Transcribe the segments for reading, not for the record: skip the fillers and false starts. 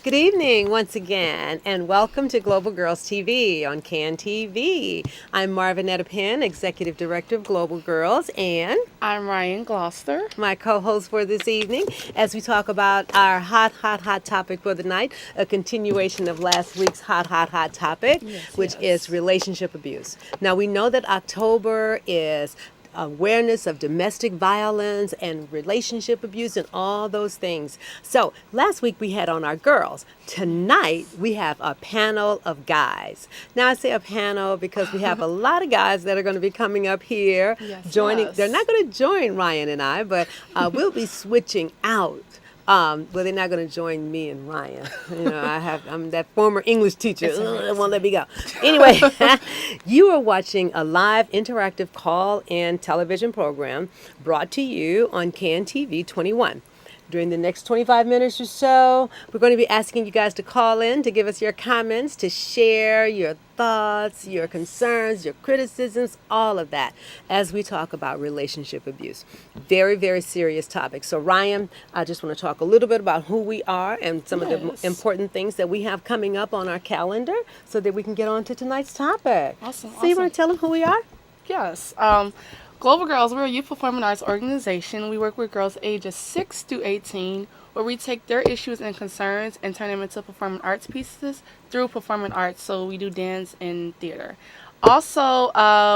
Good evening once again, and welcome to Global Girls TV on CanTV. I'm Marvinetta Penn, Executive Director of Global Girls, and I'm Ryan Gloucester. my co-host for this evening as we talk about our hot topic for the night, a continuation of last week's hot topic, Yes, which is yes. relationship abuse. Now, we know that October is awareness of domestic violence and relationship abuse and all those things. So last week we had on our girls. Tonight we have a panel of guys. Now I say a panel because we have a lot of guys that are going to be coming up here Yes, joining. They're yes. not going to join Ryan and I, but we'll be switching out. Well, they're not going to join me and Ryan. I'm that former English teacher. It's all right, They it's won't all let me go. Anyway, you are watching a live interactive call-in television program brought to you on CanTV 21. During the next 25 minutes or so, we're going to be asking you guys to call in to give us your comments, to share your thoughts, your concerns, your criticisms, all of that as we talk about relationship abuse. Very, very serious topic. So, Ryan, I just want to talk a little bit about who we are and some of the Yes. important things that we have coming up on our calendar so that we can get on to tonight's topic. Awesome, So, you want awesome. to tell them who we are? Yes. Global Girls, we're a youth performing arts organization. We work with girls ages 6 to 18, where we take their issues and concerns and turn them into performing arts pieces through performing arts. So we do dance and theater. Also,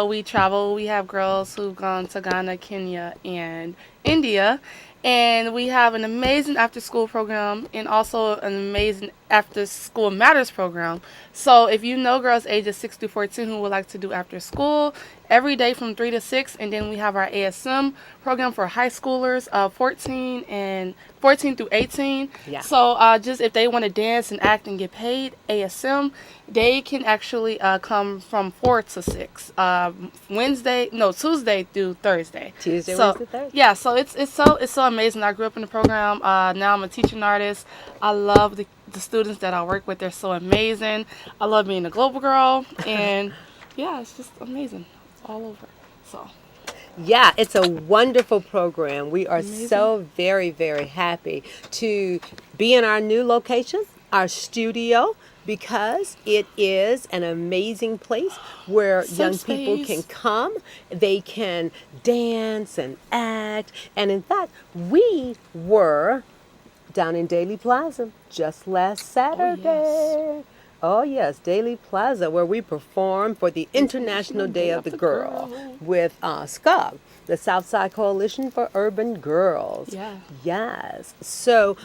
we travel. We have girls who've gone to Ghana, Kenya, and India. And we have an amazing after school program and also an amazing after school matters program. So if you know girls ages 6 to 14 who would like to do after school, every day from 3 to 6, and then we have our ASM program for high schoolers, 14 through 18. Yeah. So just if they want to dance and act and get paid, ASM, they can actually come from 4 to 6, Tuesday through Thursday. Tuesday, So Wednesday, Thursday. yeah, so it's so amazing. I grew up in the program. Now I'm a teaching artist. I love the students that I work with. They're so amazing. I love being a global girl, and yeah, it's just amazing. It's all over. So Yeah, it's a wonderful program. We are amazing. so very, very happy to be in our new location, our studio, because it is an amazing place where Safe young people space. can come, they can dance and act. And in fact, we were down in Daly Plaza just last Saturday. Oh, yes, Daly Plaza, where we performed for the International Day of the Girl with SCUG, the Southside Coalition for Urban Girls. Yeah. Yes. So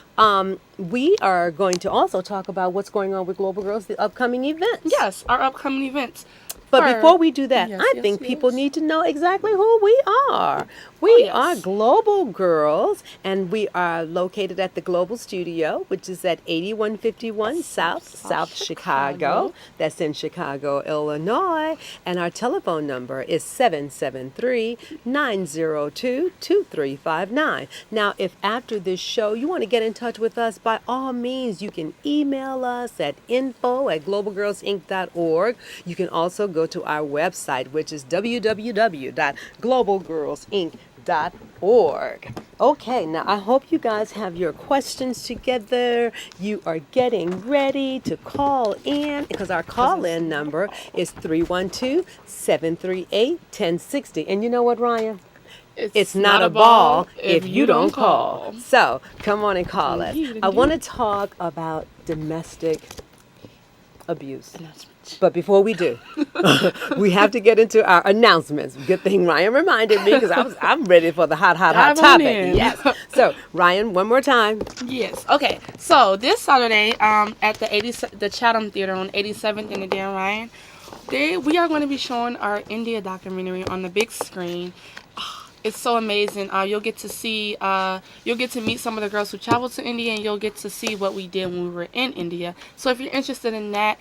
we are going to also talk about what's going on with Global Girls, the upcoming events. Yes, our upcoming events. But For- before we do that, Yes, I yes, think people yes. need to know exactly who we are. We Oh, yes. are Global Girls, and we are located at the Global Studio, which is at 8151 South Chicago. That's in Chicago, Illinois. And our telephone number is 773-902-2359. Now, if after this show you want to get in touch with us, by all means, you can email us at info@globalgirlsinc.org. You can also go to our website, which is www.globalgirlsinc.org. Okay, now I hope you guys have your questions together. You are getting ready to call in because our call in number is 312-738-1060. And you know what, Ryan? It's not a ball if you don't call. So come on and call us. Indeed, I want to indeed. talk about domestic abuse. Announcement. But before we do, we have to get into our announcements. Good thing Ryan reminded me because I'm ready for the hot Dive on topic. in. Yes. So Ryan, one more time. Yes. Okay. So this Saturday, at the Chatham Theater on 87th and the Dan Ryan, we are going to be showing our India documentary on the big screen. It's so amazing. You'll get to meet some of the girls who traveled to India, and you'll get to see what we did when we were in India. So if you're interested in that,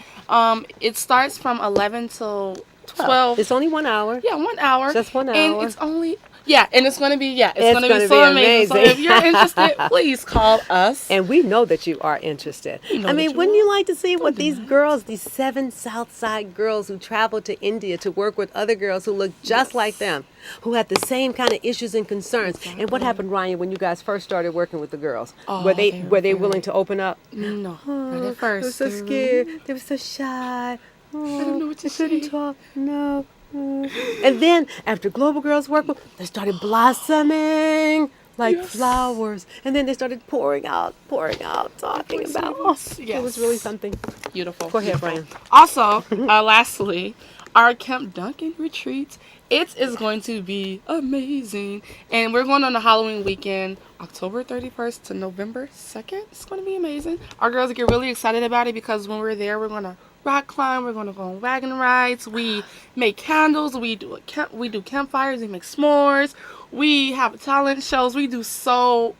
it starts from 11 till 12. It's only 1 hour. Yeah, 1 hour. Just 1 And hour. it's only Yeah, and it's going to be It's going to be gonna so be amazing. So amazing. if you're interested, please call us. And we know that you are interested. We know I that mean, you wouldn't are. you like to see what Don't these deny it. girls, these 7 Southside girls who traveled to India to work with other girls who look just like them, who had the same kind of issues and concerns? And what Exactly. happened, Ryan, when you guys first started working with the girls? Were Oh, they they were were they willing very to open up? no, not Oh, at they were first. so They were really scared. They were so shy. I don't Oh, know what they to couldn't say. talk. No. And then after Global Girls Work, they started blossoming like Yes. flowers. And then they started pouring out, talking voice about. and Oh, voice. it was really Yes. something. Beautiful. Go ahead, Beautiful. Brian. Also, lastly, our Camp Duncan retreat. It is going to be amazing. And we're going on a Halloween weekend, October 31st to November 2nd. It's going to be amazing. Our girls get really excited about it because when we're there, we're going to rock climb, we're going to go on wagon rides, we make candles, we do campfires, we make s'mores, we have talent shows, we do so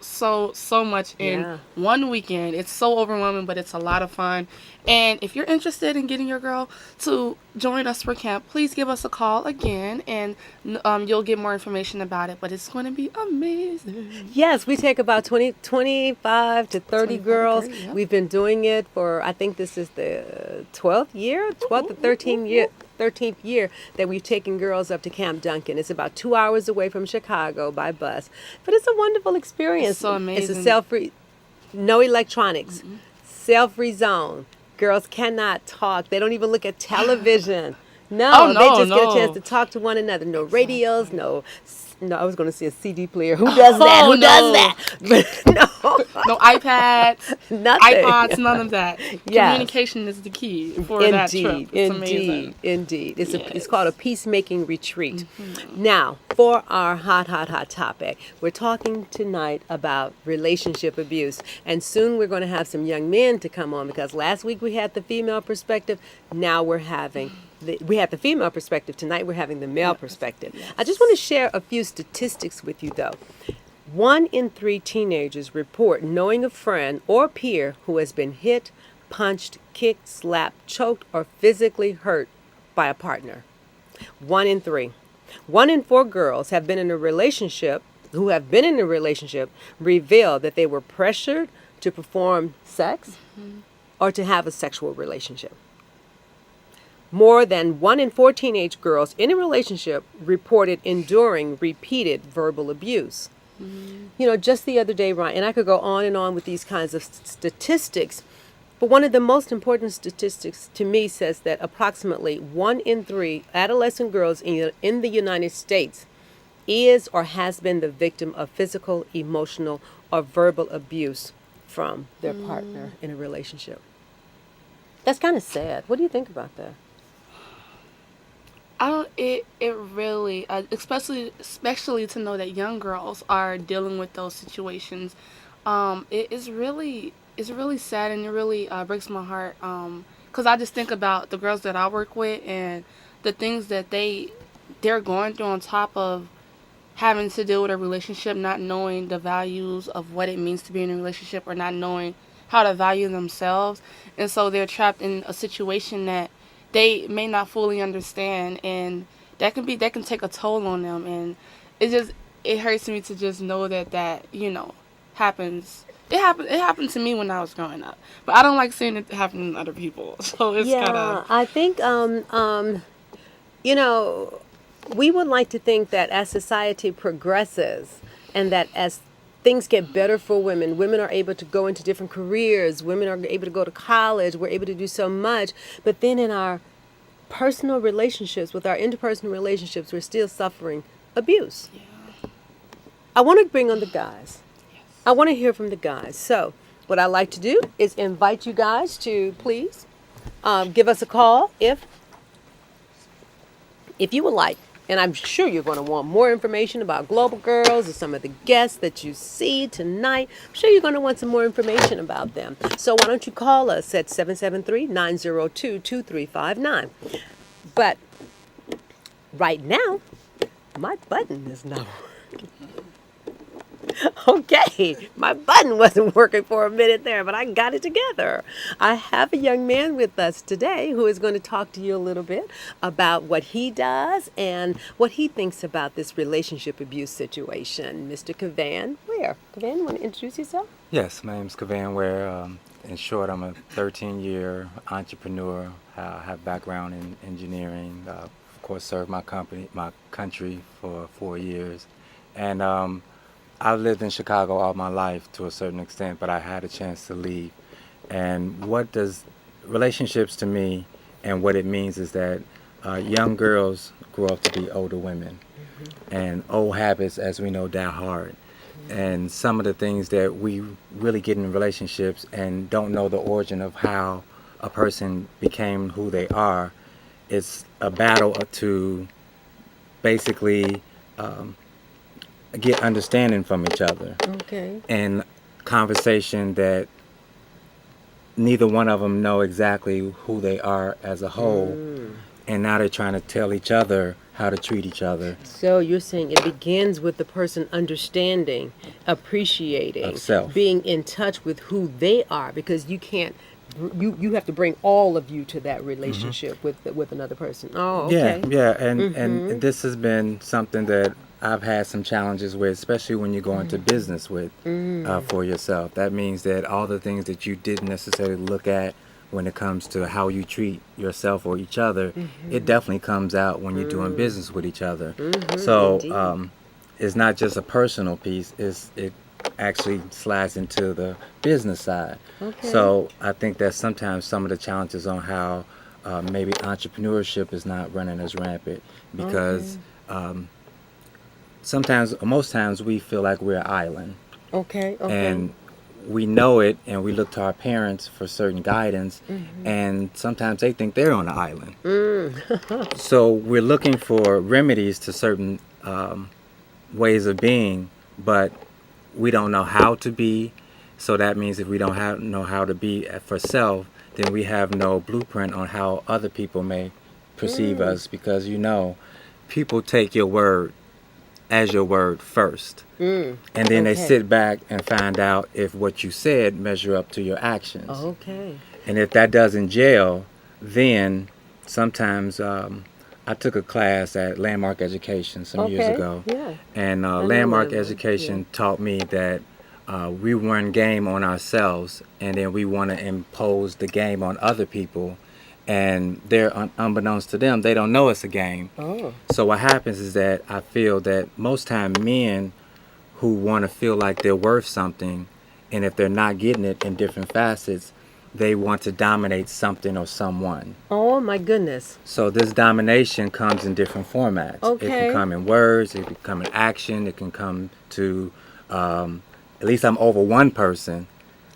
much in Yeah. one weekend. It's so overwhelming, but it's a lot of fun. And if you're interested in getting your girl to join us for camp, please give us a call again, and you'll get more information about it. But it's going to be amazing. Yes, we take about 25 to 30 25 to girls. 30, yep. We've been doing it for, I think this is the 12th year, 12th to 13th year that we've taken girls up to Camp Duncan. It's about 2 hours away from Chicago by bus. But it's a wonderful experience. It's so It's a amazing. self-free, no electronics, self-free zone. Girls cannot talk. They don't even look at television. No, Oh, they no, just get a chance no. to talk to one another. No radios, no, I was going to say a CD player. Who does that? Oh, Who does no. that? But no, No iPads, nothing. iPods, none of that. Yes. Communication is the key for that trip. It's amazing. Indeed. It's Yes. it's called a peacemaking retreat. Now, for our hot topic, we're talking tonight about relationship abuse, and soon we're going to have some young men to come on because last week we had the female perspective. Now we're having. We have the female perspective. Tonight we're having the male perspective. I just want to share a few statistics with you, though. 1 in 3 teenagers report knowing a friend or peer who has been hit, punched, kicked, slapped, choked, or physically hurt by a partner. 1 in 3. 1 in 4 girls have been in a relationship reveal that they were pressured to perform sex or to have a sexual relationship. More than 1 in 4 teenage girls in a relationship reported enduring repeated verbal abuse. You know, just the other day, Ryan, and I could go on and on with these kinds of statistics, but one of the most important statistics to me says that approximately 1 in 3 adolescent girls in the United States is or has been the victim of physical, emotional, or verbal abuse from their partner in a relationship. That's kind of sad. What do you think about that? I don't. It really, especially to know that young girls are dealing with those situations. It is really, it's really sad, and it really breaks my heart. Cause I just think about the girls that I work with and the things that they're going through on top of having to deal with a relationship, not knowing the values of what it means to be in a relationship, or not knowing how to value themselves, and so they're trapped in a situation that they may not fully understand, and that can take a toll on them, and it hurts me to just know that happens. It happened to me when I was growing up, but I don't like seeing it happen to other people. So it's kind Yeah, of I think you know, we would like to think that as society progresses and that as things get better for women, women are able to go into different careers, women are able to go to college, we're able to do so much, but then in our personal relationships, with our interpersonal relationships, we're still suffering abuse. I want to bring on the guys. I want to hear from the guys. So, what I like to do is invite you guys to please give us a call if you would like. And I'm sure you're going to want more information about Global Girls or some of the guests that you see tonight. I'm sure you're going to want some more information about them. So why don't you call us at 773-902-2359. But right now, my button is not working. Okay, my button wasn't working for a minute there, but I got it together. I have a young man with us today who is going to talk to you a little bit about what he does and what he thinks about this relationship abuse situation. Mr. Kavan Ware. Kavan, you want to introduce yourself? Yes, my name's Kavan Ware. In short, I'm a 13-year entrepreneur. I have background in engineering. Of course, served my country for 4 years, and I've lived in Chicago all my life to a certain extent, but I had a chance to leave. And what does relationships to me, and what it means is that young girls grow up to be older women, and old habits, as we know, die hard. And some of the things that we really get in relationships and don't know the origin of how a person became who they are, it's a battle to basically get understanding from each other, Okay. and conversation that neither one of them know exactly who they are as a whole, and now they're trying to tell each other how to treat each other. So you're saying it begins with the person understanding, appreciating, Of self. being in touch with who they are, because you can't. You have to bring all of you to that relationship with another person. Oh, okay. Yeah, and this has been something that I've had some challenges with, especially when you go into business with for yourself. That means that all the things that you didn't necessarily look at when it comes to how you treat yourself or each other, it definitely comes out when you're doing business with each other. So Indeed. it's not just a personal piece; it actually slides into the business side. Okay. So I think that sometimes some of the challenges on how maybe entrepreneurship is not running as rampant because sometimes, most times, we feel like we're an island, Okay. and we know it, and we look to our parents for certain guidance, and sometimes they think they're on an island. So we're looking for remedies to certain ways of being, but we don't know how to be. So that means if we don't know how to be for self, then we have no blueprint on how other people may perceive us, because people take your word as your word first, and then they Okay. sit back and find out if what you said measure up to your actions. Okay. And if that doesn't gel, then sometimes I took a class at Landmark Education some years Okay. ago, Yeah. and know Landmark Landmark, Education taught me that we run game on ourselves, and then we want to impose the game on other people, and they're unbeknownst to them, they don't know it's a game. Oh. So what happens is that I feel that most time men who want to feel like they're worth something, and if they're not getting it in different facets, they want to dominate something or someone. Oh my goodness. So this domination comes in different formats. It Okay. can come in words, it can come in action, it can come to, at least I'm over one person.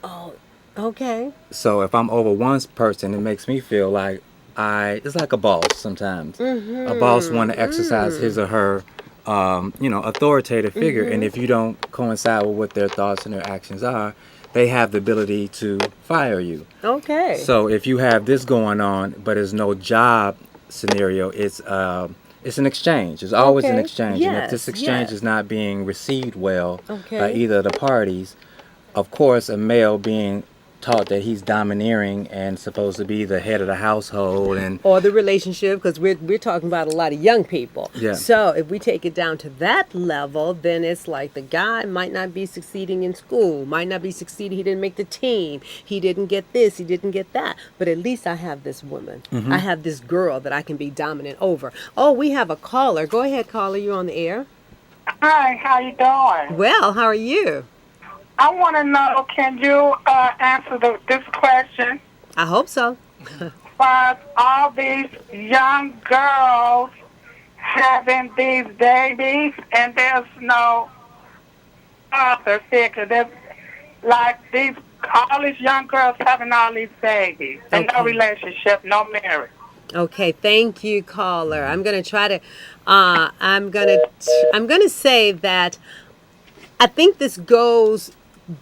Oh. Okay. So if I'm over one person, it makes me feel like it's like a boss sometimes. A boss want to exercise his or her, authoritative figure. And if you don't coincide with what their thoughts and their actions are, they have the ability to fire you. Okay. So if you have this going on, but there's no job scenario, it's an exchange. It's always an Okay. exchange. And if Yes, this exchange yes. is not being received well by Okay. either of the parties, of course, a male being taught that he's domineering and supposed to be the head of the household, and Or the relationship, because we're talking about a lot of young people. Yeah. So if we take it down to that level, then it's like the guy might not be succeeding in school, might not be succeeding. He didn't make the team. He didn't get this. He didn't get that. But at least I have this woman. I have this girl that I can be dominant over. Oh, we have a caller. Go ahead, caller. You're on the air. Hi, how you doing? Well, how are you? I want to know, can you answer this question? I hope so. For all these young girls having these babies, and there's no father figure. There's like all these young girls having all these babies, and no Okay. relationship, no marriage. Okay, thank you, caller. I'm gonna try to. I'm gonna say that I think this goes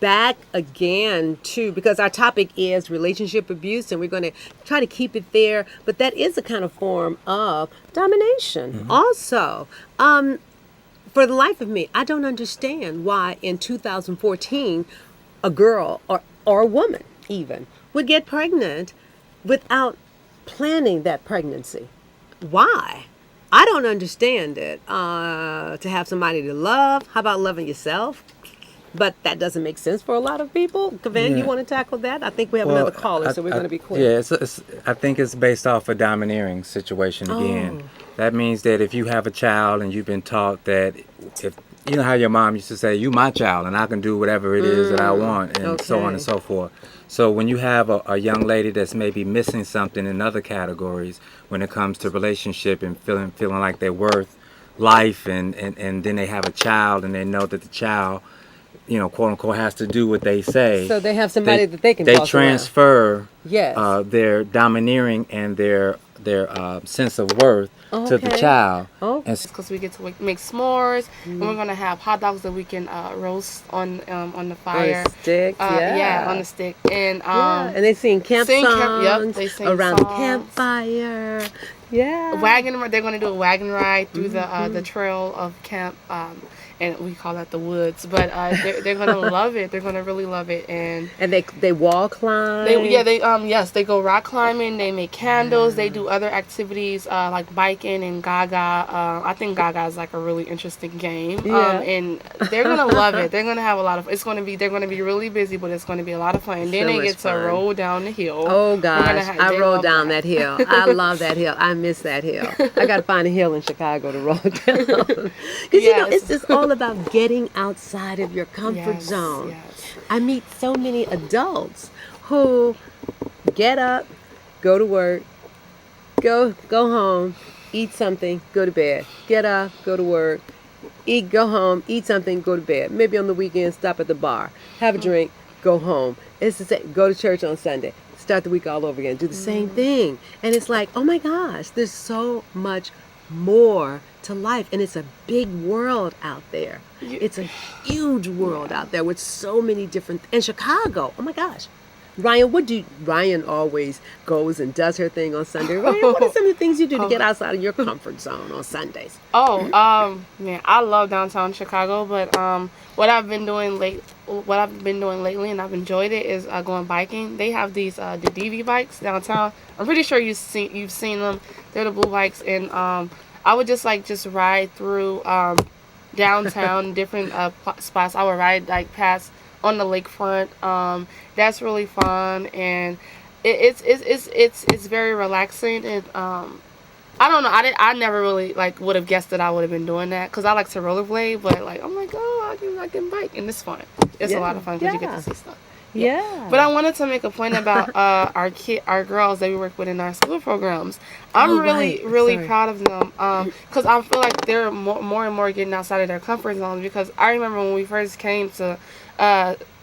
back again to, because our topic is relationship abuse, and we're going to try to keep it there, but that is a kind of form of domination also. for the life of me, I don't understand why in 2014 a girl or a woman even would get pregnant without planning that pregnancy. Why? I don't understand it. To have somebody to love, how about loving yourself? But that doesn't make sense for a lot of people. Kavan, you Yeah. want to tackle that? I think we have another caller, so we're going to be quick. Yeah, I think it's based off a domineering situation again. That means that if you have a child and you've been taught that, if you know how your mom used to say, "You my child, and I can do whatever it is that I want," and so on Okay. and so forth. So when you have a young lady that's maybe missing something in other categories when it comes to relationship and feeling like they're worth life, and then they have a child and they know that the child, quote unquote, has to do what they say. So they have somebody that they can They boss around. transfer Yes. their domineering and their sense of worth to the Okay. child. Oh. And Because we get to make s'mores, and we're gonna have hot dogs that we can roast on the fire. stick, yeah. on the stick, and Yeah, and they sing camp sing camp- songs yep, they sing around the songs. campfire. Yeah. They're gonna do a wagon ride through the trail of camp, and we call that the woods. But they're gonna love it. They're gonna really love it, and And they wall climb. they go rock climbing. They make candles. They do other activities like biking and Gaga. I think Gaga is like a really interesting game. Yeah. And they're gonna love it. They're gonna have a lot of. They're gonna be really busy, but it's gonna be a lot of fun. And then So they much get to fun. roll down the hill. Oh We're gosh, gonna I they rolled love down that hill. I love that hill. I miss that hill. I got to find a hill in Chicago to roll down. Because Yes. it's just all about getting outside of your comfort Yes, zone. yes. I meet so many adults who get up, go to work, go home, eat something, go to bed. Get up, go to work, eat, go home, eat something, go to bed. Maybe on the weekend, stop at the bar, have a drink, go home. It's the same. Go to church on Sunday. Start the week all over again. Do the same thing. And it's like, oh my gosh, there's so much more to life. And it's a big world out there. It's a huge world out there with so many different. And Chicago, oh my gosh. Ryan always goes and does her thing on Sunday. Ryan, what are some of the things you do to get outside of your comfort zone on Sundays? Man, I love downtown Chicago, but what I've been doing lately, and I've enjoyed it, is going biking. They have these the DV bikes downtown. I'm pretty sure you've seen them. They're the blue bikes, and I would just ride through downtown different spots. I would ride past on the lakefront. That's really fun, and it's very relaxing, and I don't know. I never really would have guessed that I would have been doing that, because I like to rollerblade, but I'm like, oh, I can bike, and it's fun. It's a lot of fun because you get to see stuff. Yeah. But I wanted to make a point about our girls that we work with in our school programs. I'm really Sorry. proud of them, because I feel like they're more and more getting outside of their comfort zone. Because I remember when we first came to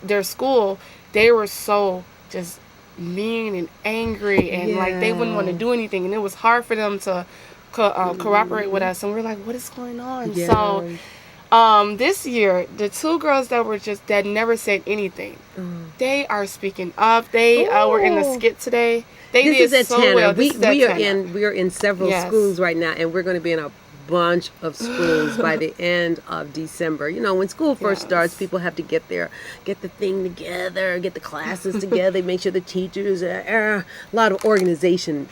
their school, they were so just mean and angry, and they wouldn't want to do anything, and it was hard for them to cooperate with us. And we're like, what is going on? Yeah. So this year, the two girls that never said anything, they are speaking up. They were in the skit today. They This did is at so Tanner. well. We This is at are Tanner. we are in several Yes. schools right now, and we're going to be in a bunch of schools by the end of December. You know, when school first Yes. starts, people have to get the thing together, get the classes together, make sure the teachers a lot of organization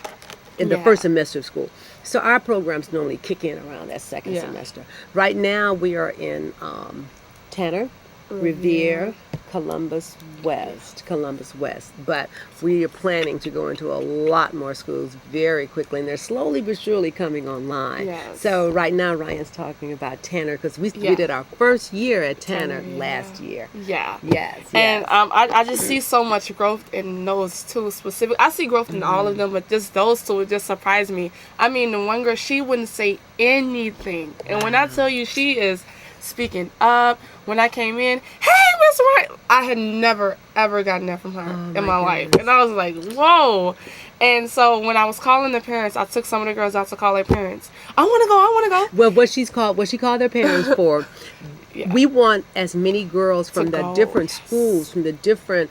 in the Yeah. first semester of school. So our programs normally kick in around that second Yeah. semester. Right now we are in Tanner, Revere, Columbus West. But we are planning to go into a lot more schools very quickly, and they're slowly but surely coming online. Yes. So right now Ryan's talking about Tanner, because we Yeah. did our first year at Tanner Tanner, last year. Yeah. Yes. And yes. I just see so much growth in those two specific. I see growth in all of them, but just those two just surprised me. I mean, the one girl, she wouldn't say anything, and when I tell you, she is speaking up. When I came in, hey, Miss White, I had never ever gotten that from her in my life, and I was like, whoa. And so when I was calling the parents, I took some of the girls out to call their parents. I want to go. Well, what she called their parents for. Yeah. We want as many girls from To the go, different yes. schools, from the different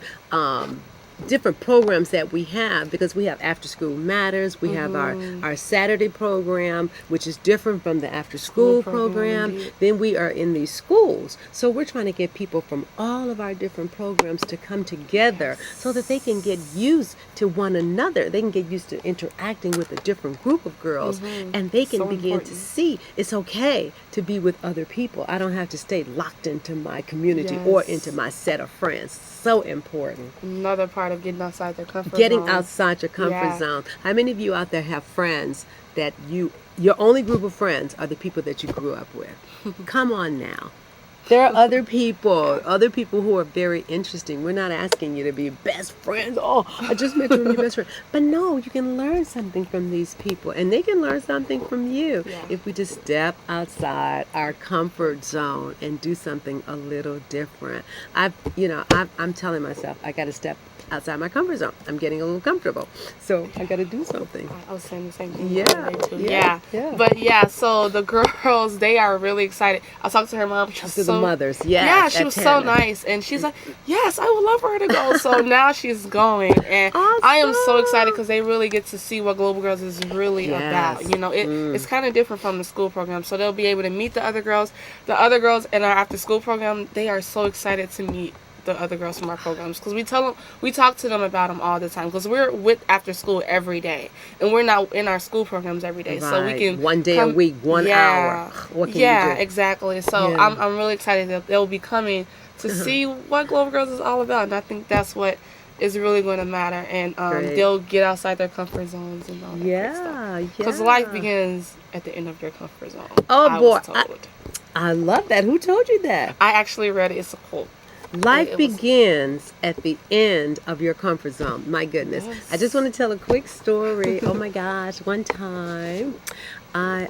different programs that we have, because we have After School Matters, we have our Saturday program, which is different from the after school program. indeed. Then we are in these schools, so we're trying to get people from all of our different programs to come together so that they can get used to one another. They can get used to interacting with a different group of girls, and they can So begin to important. see it's okay to be with other people. I don't have to stay locked into my community or Yes. into my set of friends. So important. Another part of getting outside their comfort Getting zone. outside your comfort Yeah. zone. How many of you out there have friends that your only group of friends are the people that you grew up with? Come on now. There are other people who are very interesting. We're not asking you to be best friends. Oh, I just met you and your best friend. But no, you can learn something from these people, and they can learn something from you Yeah. if we just step outside our comfort zone and do something a little different. I'm telling myself I got to step outside my comfort zone. I'm getting a little comfortable, so I got to do something. I was saying the same thing. Yeah, the other day, too. yeah, yeah. But yeah, so the girls, they are really excited. I talked to her mom. She was To so, the mothers, yes, yeah, she at was so Tanner. nice, and she's like, yes, I would love for her to go. So now she's going, and I am so excited because they really get to see what Global Girls is really Yes. about. You know, it's kind of different from the school program, so they'll be able to meet the other girls. The other girls in our after school program, they are so excited to meet the other girls from our programs, because we talk to them about them all the time, because we're with after school every day, and we're not in our school programs every day, so we Right. can One day a week, 1 hour. What can yeah, you do? exactly. So Yeah. I'm really excited that they'll be coming to see what Global Girls is all about, and I think that's what is really going to matter, and Great. they'll get outside their comfort zones and all that good stuff, Yeah, because yeah. life begins at the end of your comfort zone. Oh, I boy. was told. I love that. Who told you that? I actually read it. It's a quote. Life It was- begins at the end of your comfort zone. My goodness. Yes. I just want to tell a quick story. Oh my gosh. One time, I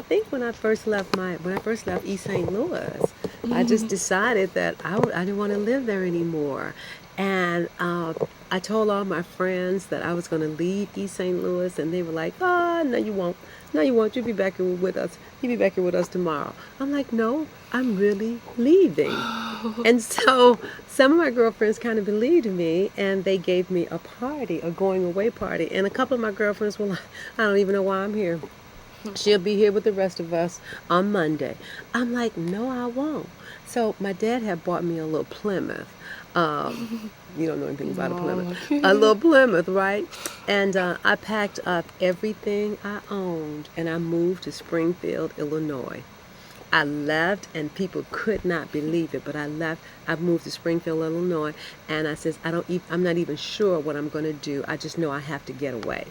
think when I first left East St. Louis, I just decided that I didn't want to live there anymore. And I told all my friends that I was going to leave East St. Louis, and they were like, "Oh, no, you won't. No, you won't. You'll be back here with us. You'll be back here with us tomorrow." I'm like, "No, I'm really leaving." And so some of my girlfriends kind of believed me, and they gave me a party, a going away party. And a couple of my girlfriends were like, "I don't even know why I'm here. She'll be here with the rest of us on Monday." I'm like, "No, I won't." So my dad had bought me a little Plymouth. You don't know anything about a Plymouth. A little Plymouth, right? And I packed up everything I owned, and I moved to Springfield, Illinois. I left, and people could not believe it, but I left. I moved to Springfield, Illinois, and I says, I'm not even sure what I'm going to do. I just know I have to get away.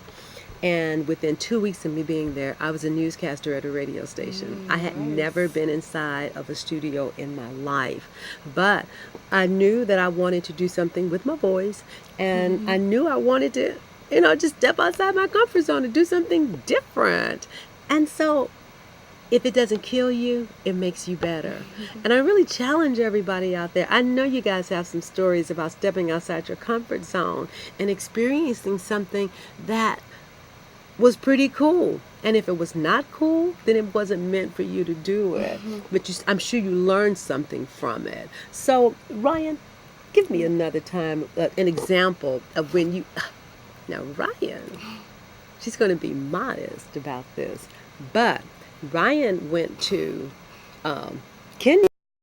And within 2 weeks of me being there, I was a newscaster at a radio station. I had never been inside of a studio in my life, but I knew that I wanted to do something with my voice, and I knew I wanted to, just step outside my comfort zone and do something different. And so if it doesn't kill you, it makes you better. And I really challenge everybody out there. I know you guys have some stories about stepping outside your comfort zone and experiencing something that was pretty cool. And if it was not cool, then it wasn't meant for you to do it. But I'm sure you learned something from it. So, Ryan, give me another time, an example of when you... Now, Ryan, she's going to be modest about this, but Ryan went to Kenya